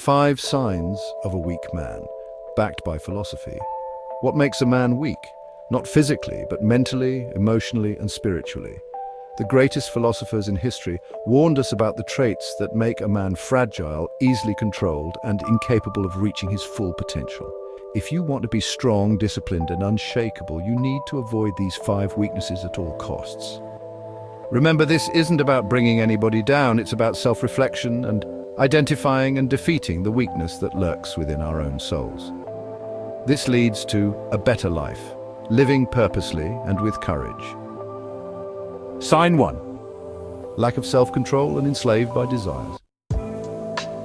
5 signs of a weak man, backed by philosophy. What makes a man weak? Not physically, but mentally, emotionally, and spiritually. The greatest philosophers in history warned us about the traits that make a man fragile, easily controlled, and incapable of reaching his full potential. If you want to be strong, disciplined, and unshakable, you need to avoid these 5 weaknesses at all costs. Remember, this isn't about bringing anybody down, it's about self-reflection and identifying and defeating the weakness that lurks within our own souls. This leads to a better life, living purposely and with courage. Sign 1. Lack of self-control and enslaved by desires.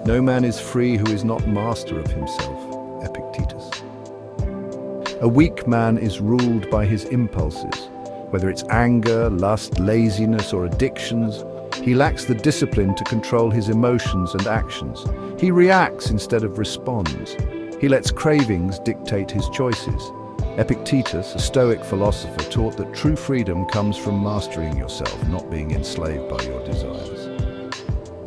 No man is free who is not master of himself. Epictetus. A weak man is ruled by his impulses, whether it's anger, lust, laziness, or addictions. He lacks the discipline to control his emotions and actions. He reacts instead of responds. He lets cravings dictate his choices. Epictetus, a Stoic philosopher, taught that true freedom comes from mastering yourself, not being enslaved by your desires.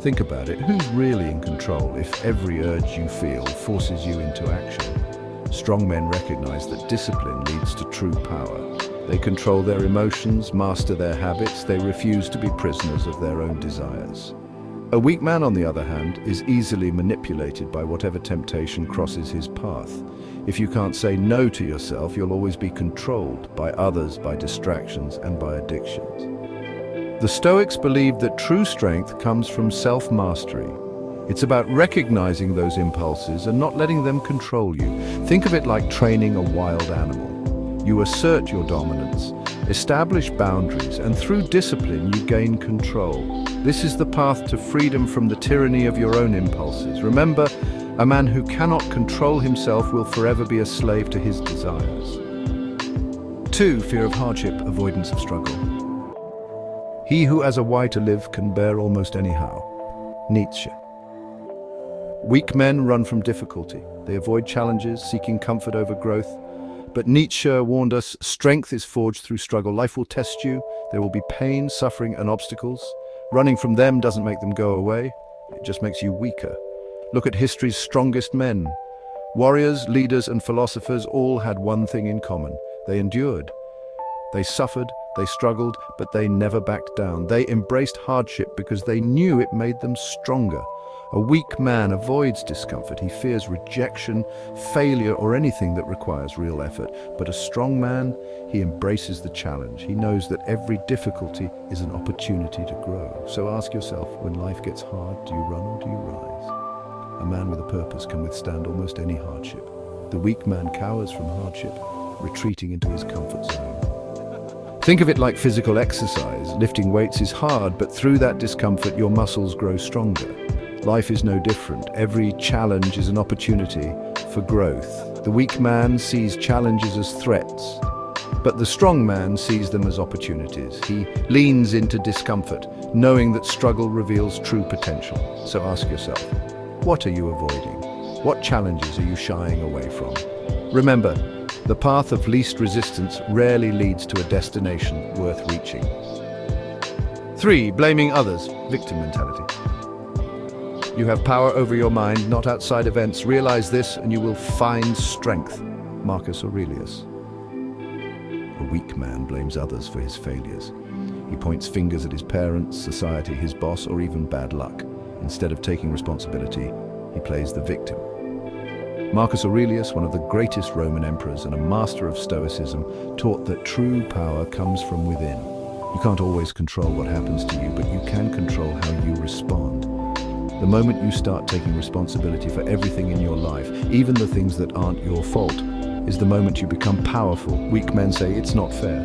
Think about it, who's really in control if every urge you feel forces you into action? Strong men recognize that discipline leads to true power. They control their emotions, master their habits, they refuse to be prisoners of their own desires. A weak man, on the other hand, is easily manipulated by whatever temptation crosses his path. If you can't say no to yourself, you'll always be controlled by others, by distractions, and by addictions. The Stoics believed that true strength comes from self-mastery. It's about recognizing those impulses and not letting them control you. Think of it like training a wild animal. You assert your dominance, establish boundaries, and through discipline you gain control. This is the path to freedom from the tyranny of your own impulses. Remember, a man who cannot control himself will forever be a slave to his desires. 2. Fear of hardship, avoidance of struggle. He who has a why to live can bear almost anyhow. Nietzsche. Weak men run from difficulty. They avoid challenges, seeking comfort over growth. But Nietzsche warned us, strength is forged through struggle. Life will test you. There will be pain, suffering, and obstacles. Running from them doesn't make them go away. It just makes you weaker. Look at history's strongest men. Warriors, leaders, and philosophers all had one thing in common. They endured. They suffered, they struggled, but they never backed down. They embraced hardship because they knew it made them stronger. A weak man avoids discomfort. He fears rejection, failure, or anything that requires real effort. But a strong man, he embraces the challenge. He knows that every difficulty is an opportunity to grow. So ask yourself, when life gets hard, do you run or do you rise? A man with a purpose can withstand almost any hardship. The weak man cowers from hardship, retreating into his comfort zone. Think of it like physical exercise. Lifting weights is hard, but through that discomfort, your muscles grow stronger. Life is no different. Every challenge is an opportunity for growth. The weak man sees challenges as threats, but the strong man sees them as opportunities. He leans into discomfort, knowing that struggle reveals true potential. So ask yourself, what are you avoiding? What challenges are you shying away from? Remember, the path of least resistance rarely leads to a destination worth reaching. 3. Blaming others, victim mentality. You have power over your mind, not outside events. Realize this and you will find strength. Marcus Aurelius. A weak man blames others for his failures. He points fingers at his parents, society, his boss, or even bad luck. Instead of taking responsibility, he plays the victim. Marcus Aurelius, one of the greatest Roman emperors and a master of Stoicism, taught that true power comes from within. You can't always control what happens to you, but you can control how you respond. The moment you start taking responsibility for everything in your life, even the things that aren't your fault, is the moment you become powerful. Weak men say, it's not fair.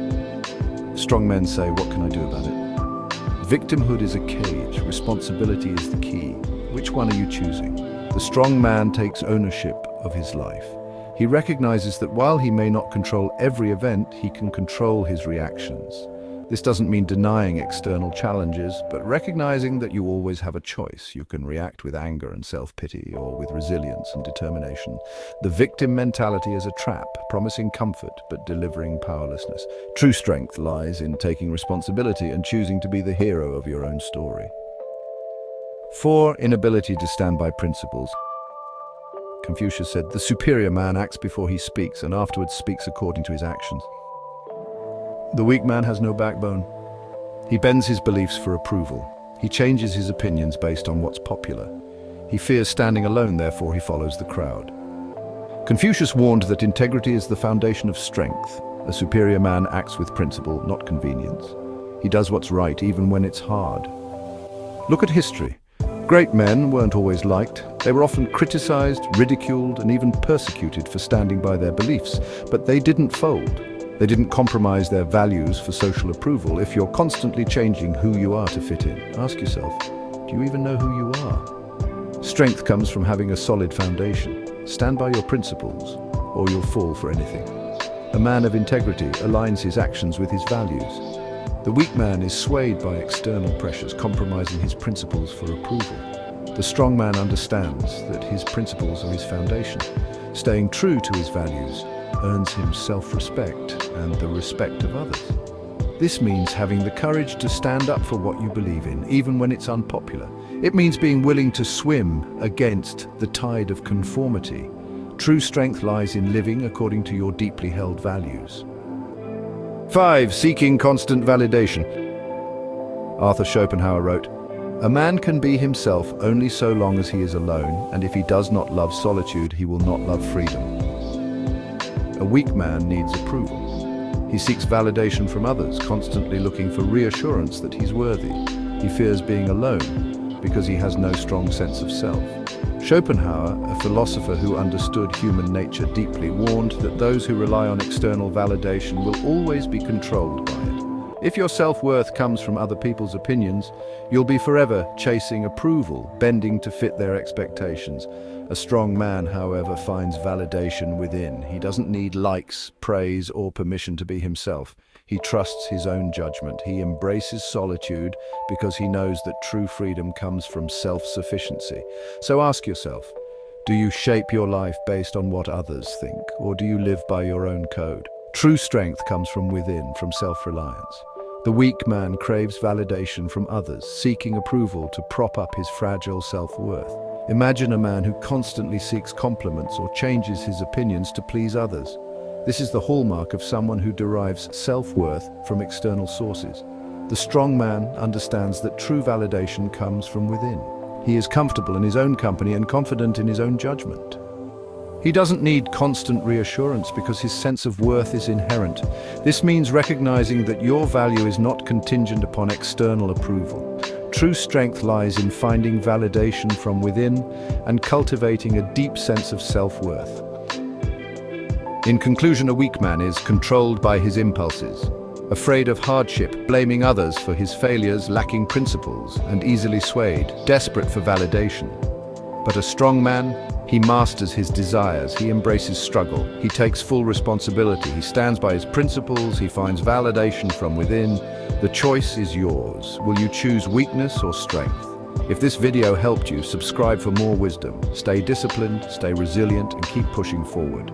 Strong men say, what can I do about it? Victimhood is a cage. Responsibility is the key. Which one are you choosing? The strong man takes ownership of his life. He recognizes that while he may not control every event, he can control his reactions. This doesn't mean denying external challenges, but recognizing that you always have a choice. You can react with anger and self-pity, or with resilience and determination. The victim mentality is a trap, promising comfort but delivering powerlessness. True strength lies in taking responsibility and choosing to be the hero of your own story. 4. Inability to stand by principles. Confucius said, "The superior man acts before he speaks and afterwards speaks according to his actions." The weak man has no backbone. He bends his beliefs for approval. He changes his opinions based on what's popular. He fears standing alone, therefore he follows the crowd. Confucius warned that integrity is the foundation of strength. A superior man acts with principle, not convenience. He does what's right even when it's hard. Look at history. Great men weren't always liked. They were often criticized, ridiculed, and even persecuted for standing by their beliefs. But they didn't fold. They didn't compromise their values for social approval. If you're constantly changing who you are to fit in, ask yourself, do you even know who you are? Strength comes from having a solid foundation. Stand by your principles, or you'll fall for anything. A man of integrity aligns his actions with his values. The weak man is swayed by external pressures, compromising his principles for approval. The strong man understands that his principles are his foundation. Staying true to his values earns him self-respect and the respect of others. This means having the courage to stand up for what you believe in, even when it's unpopular. It means being willing to swim against the tide of conformity. True strength lies in living according to your deeply held values. 5. Seeking constant validation. Arthur Schopenhauer wrote, "A man can be himself only so long as he is alone, and if he does not love solitude, he will not love freedom." A weak man needs approval. He seeks validation from others, constantly looking for reassurance that he's worthy. He fears being alone because he has no strong sense of self. Schopenhauer, a philosopher who understood human nature deeply, warned that those who rely on external validation will always be controlled by it. If your self-worth comes from other people's opinions, you'll be forever chasing approval, bending to fit their expectations. A strong man, however, finds validation within. He doesn't need likes, praise, or permission to be himself. He trusts his own judgment. He embraces solitude because he knows that true freedom comes from self-sufficiency. So ask yourself, do you shape your life based on what others think, or do you live by your own code? True strength comes from within, from self-reliance. The weak man craves validation from others, seeking approval to prop up his fragile self-worth. Imagine a man who constantly seeks compliments or changes his opinions to please others. This is the hallmark of someone who derives self-worth from external sources. The strong man understands that true validation comes from within. He is comfortable in his own company and confident in his own judgment. He doesn't need constant reassurance because his sense of worth is inherent. This means recognizing that your value is not contingent upon external approval. True strength lies in finding validation from within and cultivating a deep sense of self-worth. In conclusion, a weak man is controlled by his impulses, afraid of hardship, blaming others for his failures, lacking principles, and easily swayed, desperate for validation. But a strong man, he masters his desires, he embraces struggle, he takes full responsibility, he stands by his principles, he finds validation from within. The choice is yours. Will you choose weakness or strength? If this video helped you, subscribe for more wisdom. Stay disciplined, stay resilient, and keep pushing forward.